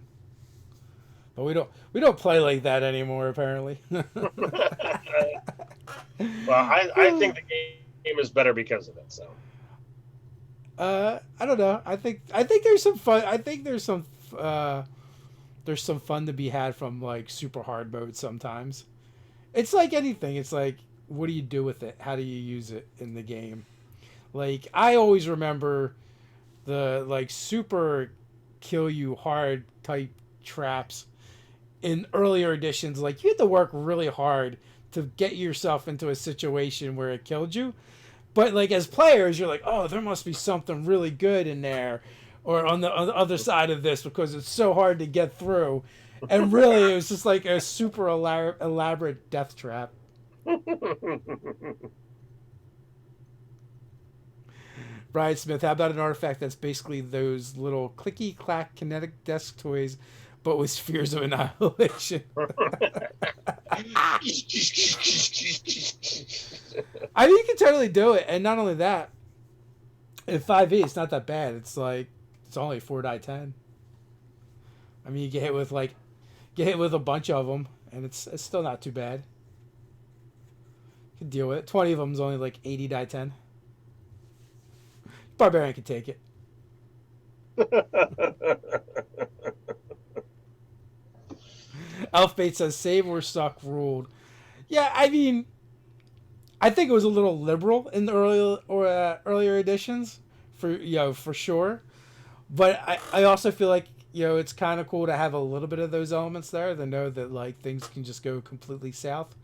But we don't play like that anymore, apparently. Well, I think the game is better because of it. So I don't know. I think there's some fun. I think there's some fun to be had from like super hard mode sometimes. It's like anything. It's like, what do you do with it? How do you use it in the game? Like, I always remember the like super kill you hard type traps in earlier editions. Like, you had to work really hard to get yourself into a situation where it killed you. But like as players, you're like, oh, there must be something really good in there, or on the other side of this because it's so hard to get through. And really, it was just like a super elaborate death trap. Brian Smith, how about an artifact that's basically those little clicky clack kinetic desk toys, but with spheres of annihilation? I mean, you can totally do it, and not only that, in 5e, it's not that bad. It's like it's only 4 die 10. I mean, you get hit with a bunch of them, and it's still not too bad. You can deal with it. 20 of them is only like 80 die 10. Barbarian can take it. Elfbait says save or suck ruled. Yeah, I mean, I think it was a little liberal in the earlier editions, for sure. But I also feel like it's kind of cool to have a little bit of those elements there. To know that like things can just go completely south.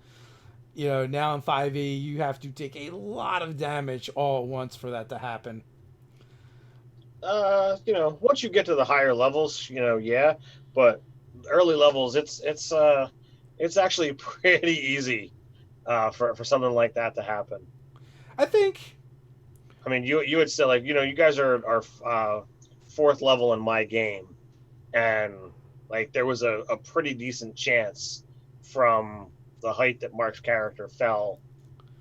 Now in 5e you have to take a lot of damage all at once for that to happen. once you get to the higher levels, yeah, but early levels, it's actually pretty easy for something like that to happen. I think. I mean, you would still like, you guys are fourth level in my game, and like there was a pretty decent chance from the height that Mark's character fell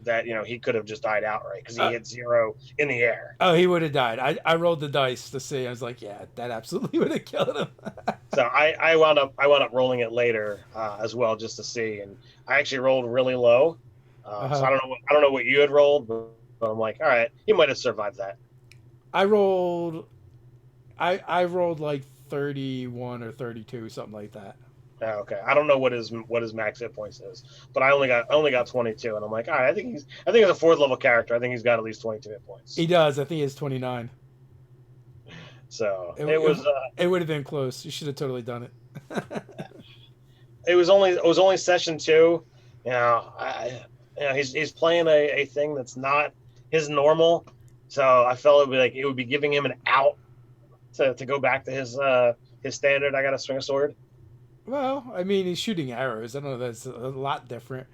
that he could have just died outright because he hit 0 in the air. Oh, he would have died. I rolled the dice to see. I was like, yeah, that absolutely would have killed him. So I wound up rolling it later as well just to see, and I actually rolled really low. So I don't know what you had rolled, but I'm like, all right, you might have survived that. I rolled like 31 or 32, something like that. Okay, I don't know what his max hit points is, but I only got 22, and I'm like, all right, I think as a fourth level character, I think he's got at least 22 hit points. He does. I think he has 29. So it would have been close. You should have totally done it. it was only session 2. He's playing a thing that's not his normal, so I felt it would be giving him an out to go back to his standard. I got to swing a sword. Well, I mean, he's shooting arrows. I don't know. That's a lot different.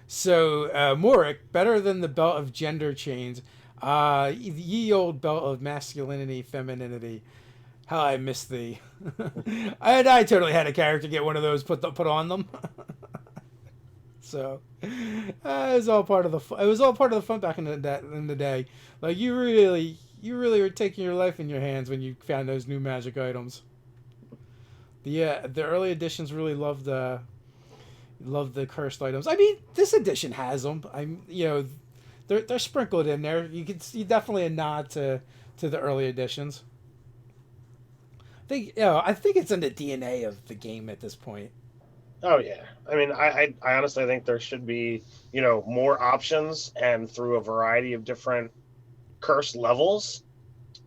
So, Morik, better than the belt of gender chains. Ye old belt of masculinity, femininity. How I miss thee. I totally had a character get one of those put on them. So, it was all part of the fun. It was all part of the fun back in the day. Like you really were taking your life in your hands when you found those new magic items. The early editions really loved the cursed items. I mean, this edition has them. They're sprinkled in there. You can see definitely a nod to the early editions. I think it's in the DNA of the game at this point. Oh yeah, I mean, I honestly think there should be more options and through a variety of different curse levels.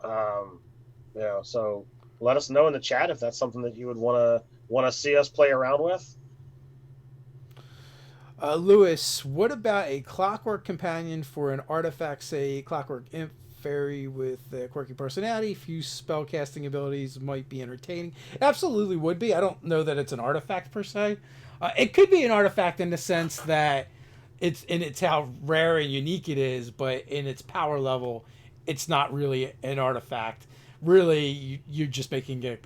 So let us know in the chat if that's something that you would want to see us play around with. Lewis, what about a Clockwork Companion for an artifact, say Clockwork Imp Fairy with a quirky personality? Few spell casting abilities might be entertaining. It absolutely would be. I don't know that it's an artifact per se. It could be an artifact in the sense that it's how rare and unique it is, but in its power level, it's not really an artifact. Really, you're just making a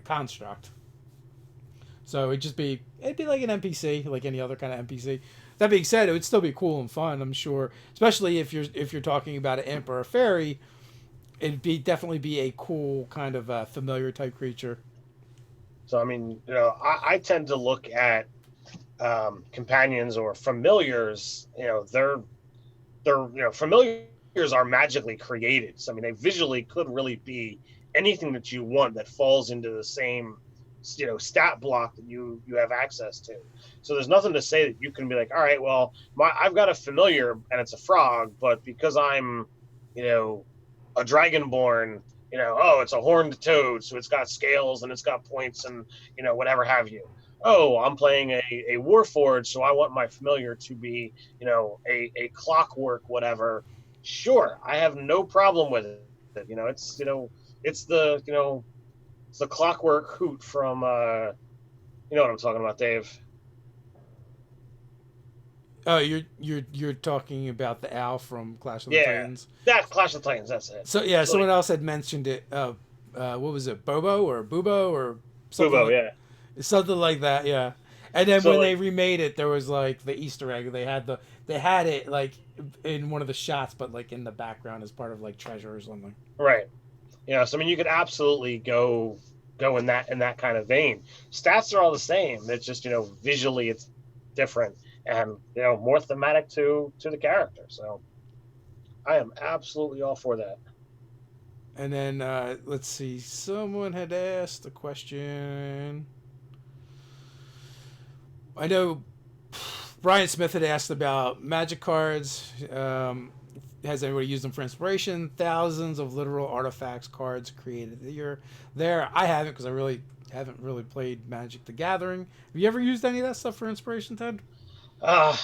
construct. So it'd be like an NPC, like any other kind of NPC. That being said, it would still be cool and fun, I'm sure. Especially if you're talking about an imp or a fairy, it'd be definitely be a cool kind of familiar type creature. So I mean, I tend to look at companions or familiars. Familiars are magically created. So I mean, they visually could really be anything that you want that falls into the same stat block that you have access to. So there's nothing to say that you can be like, all right, well, I've got a familiar and it's a frog, but because I'm a dragonborn, oh, it's a horned toad, so it's got scales and it's got points and whatever have you. Oh, I'm playing a warforged, so I want my familiar to be a clockwork whatever. Sure, I have no problem with it. It's the clockwork hoot from you know what I'm talking about, Dave. Oh, you're talking about the owl from Clash of the Yeah, Titans. that Clash of Titans. That's it. So yeah, So someone like else had mentioned it. What was it, Bobo or Bubo or something Bubo, like yeah. something like that? Yeah. And then So when they like remade it, there was like the Easter egg. They had it like in one of the shots, but like in the background as part of like treasure or something. right. So I mean, you could absolutely go in that kind of vein. Stats are all the same. It's just visually it's different and more thematic to the character. So I am absolutely all for that. And then let's see, someone had asked a question. I know Brian Smith had asked about magic cards. Has anybody used them for inspiration? Thousands of literal artifacts cards created there. I haven't because I really haven't really played Magic the Gathering. Have you ever used any of that stuff for inspiration, Ted?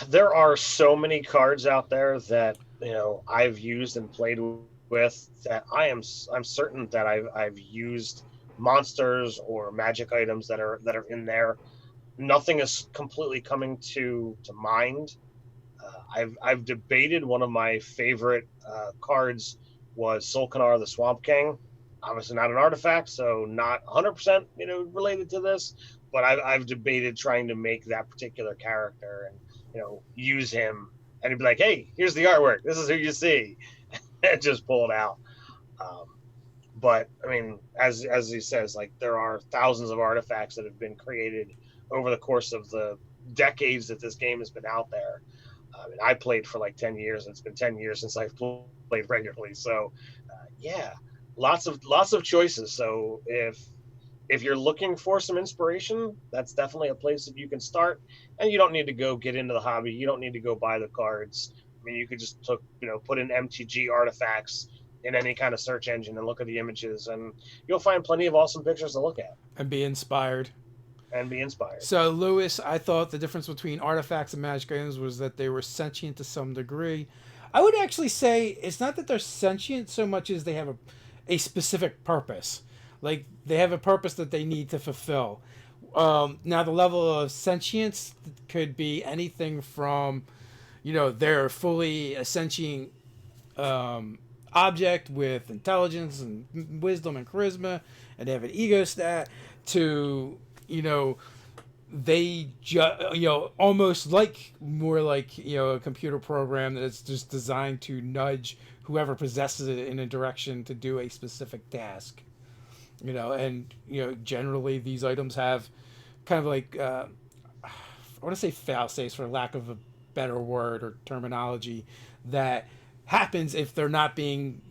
There are so many cards out there that I've used and played with that I'm certain that I've used monsters or magic items that are in there. Nothing is completely coming to mind. I've debated one of my favorite cards was Solkanar the Swamp King. Obviously not an artifact, so not 100% related to this, but I've debated trying to make that particular character and use him and he'd be like, hey, here's the artwork. This is who you see, and just pull it out. Um, but I mean, as he says, like there are thousands of artifacts that have been created over the course of the decades that this game has been out there. I mean, I played for like 10 years, and it's been 10 years since I've played regularly. So, yeah, lots of choices. So if you're looking for some inspiration, that's definitely a place that you can start. And you don't need to go get into the hobby. You don't need to go buy the cards. I mean, you could just put in MTG artifacts in any kind of search engine and look at the images, and you'll find plenty of awesome pictures to look at And be inspired. and be inspired. So, Lewis, I thought the difference between artifacts and magic items was that they were sentient to some degree. I would actually say it's not that they're sentient so much as they have a specific purpose. Like, they have a purpose that they need to fulfill. Now, the level of sentience could be anything from, they're fully a sentient object with intelligence and wisdom and charisma, and they have an ego stat, to they almost like more like a computer program that is just designed to nudge whoever possesses it in a direction to do a specific task. And generally these items have kind of like I want to say fail safes for lack of a better word or terminology that happens if they're not being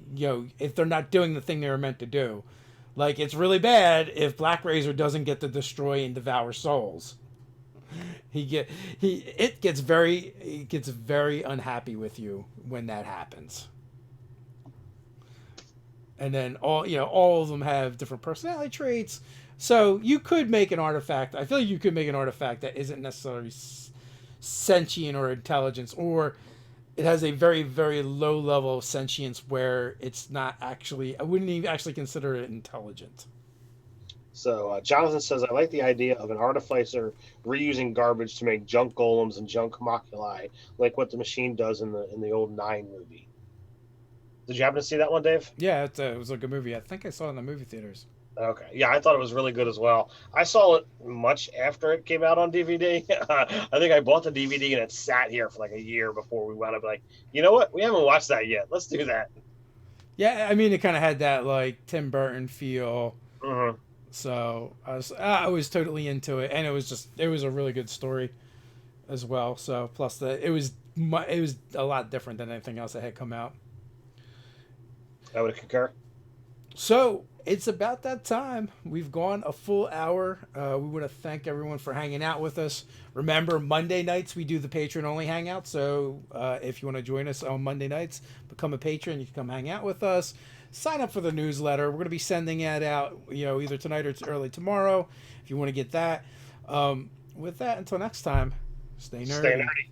if they're not doing the thing they were meant to do. Like, it's really bad if Black Razor doesn't get to destroy and devour souls. It gets very unhappy with you when that happens. And then all of them have different personality traits. So you could make an artifact. I feel like you could make an artifact that isn't necessarily sentient or intelligence, or it has a very, very low level of sentience where it's not actually, I wouldn't even actually consider it intelligent. So Jonathan says, I like the idea of an artificer reusing garbage to make junk golems and junk maculae, like what the machine does in the old Nine movie. Did you happen to see that one, Dave? Yeah, it was like a movie. I think I saw it in the movie theaters. Okay. Yeah, I thought it was really good as well. I saw it much after it came out on DVD. I think I bought the DVD and it sat here for like a year before we wound up like, you know what? We haven't watched that yet. Let's do that. Yeah, I mean, it kind of had that like Tim Burton feel. Hmm. So I was totally into it, and it was a really good story as well. So plus it was a lot different than anything else that had come out. I would concur. So it's about that time. We've gone a full hour. We want to thank everyone for hanging out with us. Remember, Monday nights we do the patron only hangout. So if you want to join us on Monday nights, become a patron. You can come hang out with us. Sign up for the newsletter. We're going to be sending it out, either tonight or early tomorrow. If you want to get that. With that, until next time, stay Stay nerdy. nerdy.